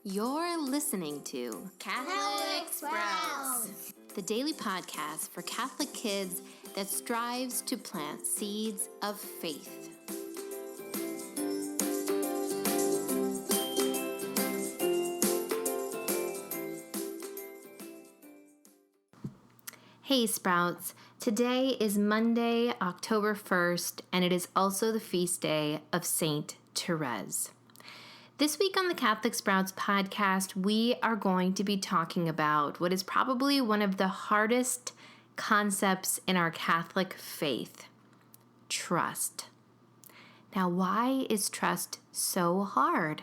You're listening to Catholic Sprouts, the daily podcast for Catholic kids that strives to plant seeds of faith. Hey Sprouts, today is Monday, October 1st, and it is also the feast day of Saint Therese. This week on the Catholic Sprouts podcast, we are going to be talking about what is probably one of the hardest concepts in our Catholic faith: trust. Now, why is trust so hard?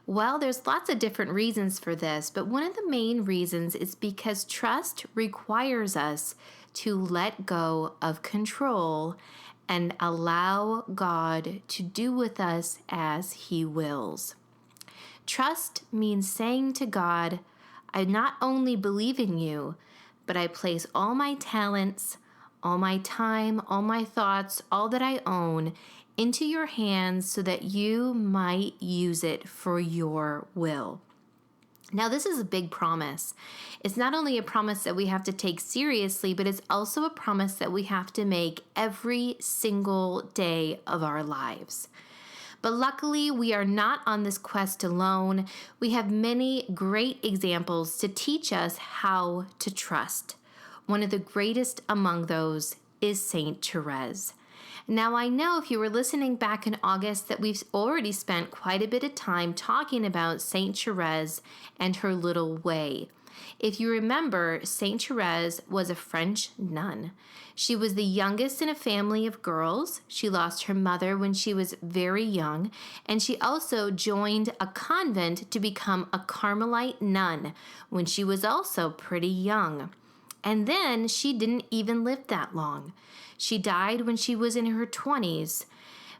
Well, there's lots of different reasons for this, but one of the main reasons is because trust requires us to let go of control and allow God to do with us as He wills. Trust means saying to God, I not only believe in you, but I place all my talents, all my time, all my thoughts, all that I own into your hands so that you might use it for your will. Now, this is a big promise. It's not only a promise that we have to take seriously, but it's also a promise that we have to make every single day of our lives. But luckily, we are not on this quest alone. We have many great examples to teach us how to trust. One of the greatest among those is Saint Therese. Now, I know if you were listening back in August that we've already spent quite a bit of time talking about Saint Therese and her little way. If you remember, Saint Therese was a French nun. She was the youngest in a family of girls. She lost her mother when she was very young, and she also joined a convent to become a Carmelite nun when she was also pretty young. And then she didn't even live that long. She died when she was in her 20s,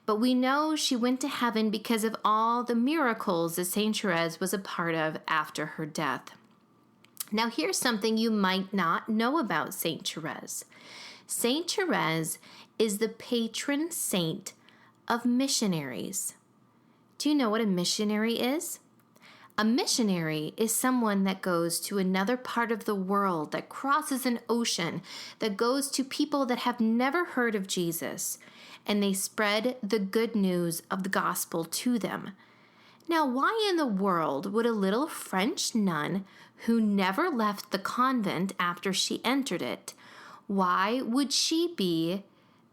but we know she went to heaven because of all the miracles that Saint Therese was a part of after her death. Now, here's something you might not know about Saint Therese. Saint Therese is the patron saint of missionaries. Do you know what a missionary is? A missionary is someone that goes to another part of the world, that crosses an ocean, that goes to people that have never heard of Jesus, and they spread the good news of the gospel to them. Now, why in the world would a little French nun who never left the convent after she entered it, why would she be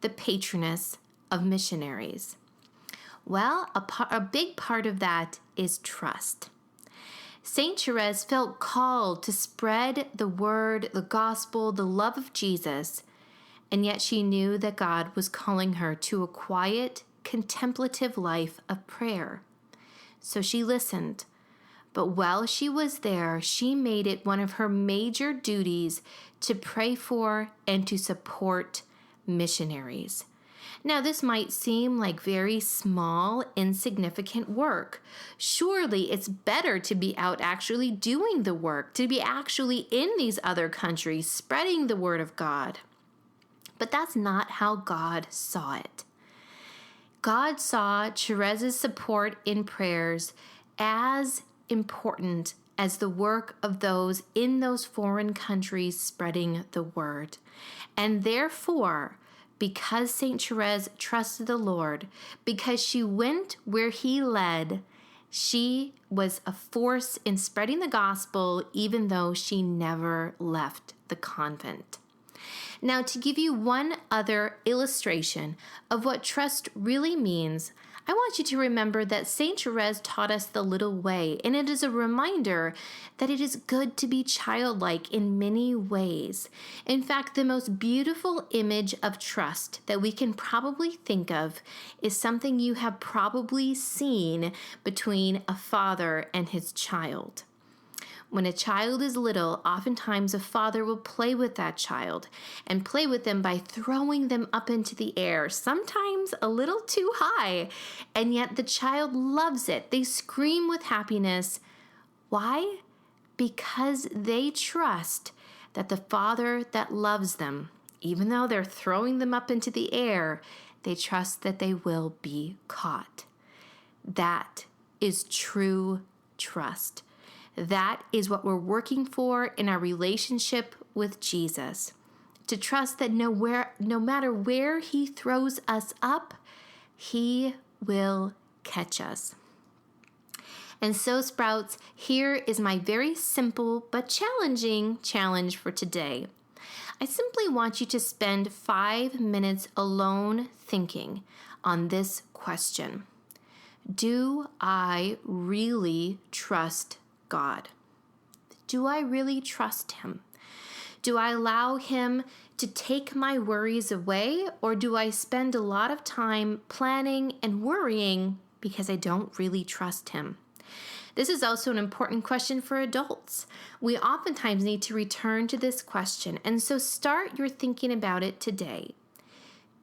the patroness of missionaries? Well, a big part of that is trust. Saint Therese felt called to spread the word, the gospel, the love of Jesus, and yet she knew that God was calling her to a quiet, contemplative life of prayer. So she listened. But while she was there, she made it one of her major duties to pray for and to support missionaries. Now, this might seem like very small, insignificant work. Surely it's better to be out actually doing the work, to be actually in these other countries, spreading the word of God. But that's not how God saw it. God saw Therese's support in prayers as important as the work of those in those foreign countries spreading the word. And therefore, because Saint Therese trusted the Lord, because she went where He led, she was a force in spreading the gospel even though she never left the convent. Now, to give you one other illustration of what trust really means, I want you to remember that Saint Therese taught us the little way, and it is a reminder that it is good to be childlike in many ways. In fact, the most beautiful image of trust that we can probably think of is something you have probably seen between a father and his child. When a child is little, oftentimes a father will play with that child and play with them by throwing them up into the air, sometimes a little too high, and yet the child loves it. They scream with happiness. Why? Because they trust that the Father that loves them, even though they're throwing them up into the air, they trust that they will be caught. That is true trust. That is what we're working for in our relationship with Jesus. To trust that no matter where He throws us up, He will catch us. And so, Sprouts, here is my very simple but challenging challenge for today. I simply want you to spend 5 minutes alone thinking on this question. Do I really trust God? Do I really trust Him? Do I allow Him to take my worries away, or do I spend a lot of time planning and worrying because I don't really trust Him? This is also an important question for adults. We oftentimes need to return to this question, and so start your thinking about it today.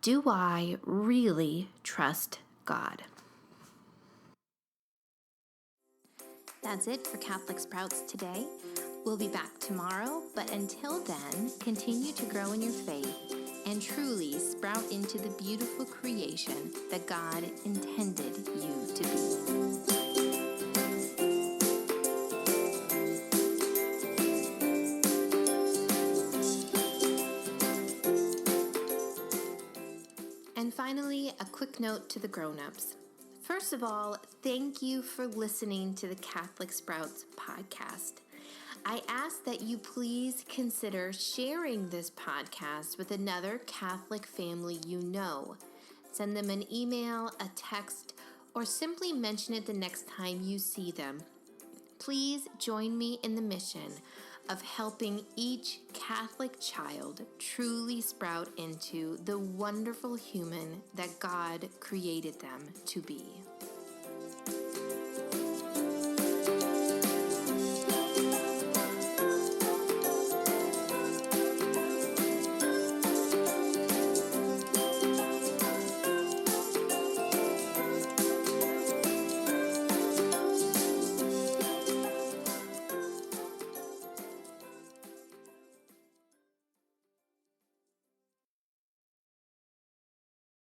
Do I really trust God? That's it for Catholic Sprouts today. We'll be back tomorrow, but until then, continue to grow in your faith and truly sprout into the beautiful creation that God intended you to be. And finally, a quick note to the grown-ups. First of all, thank you for listening to the Catholic Sprouts podcast. I ask that you please consider sharing this podcast with another Catholic family you know. Send them an email, a text, or simply mention it the next time you see them. Please join me in the mission of helping each Catholic child truly sprout into the wonderful human that God created them to be.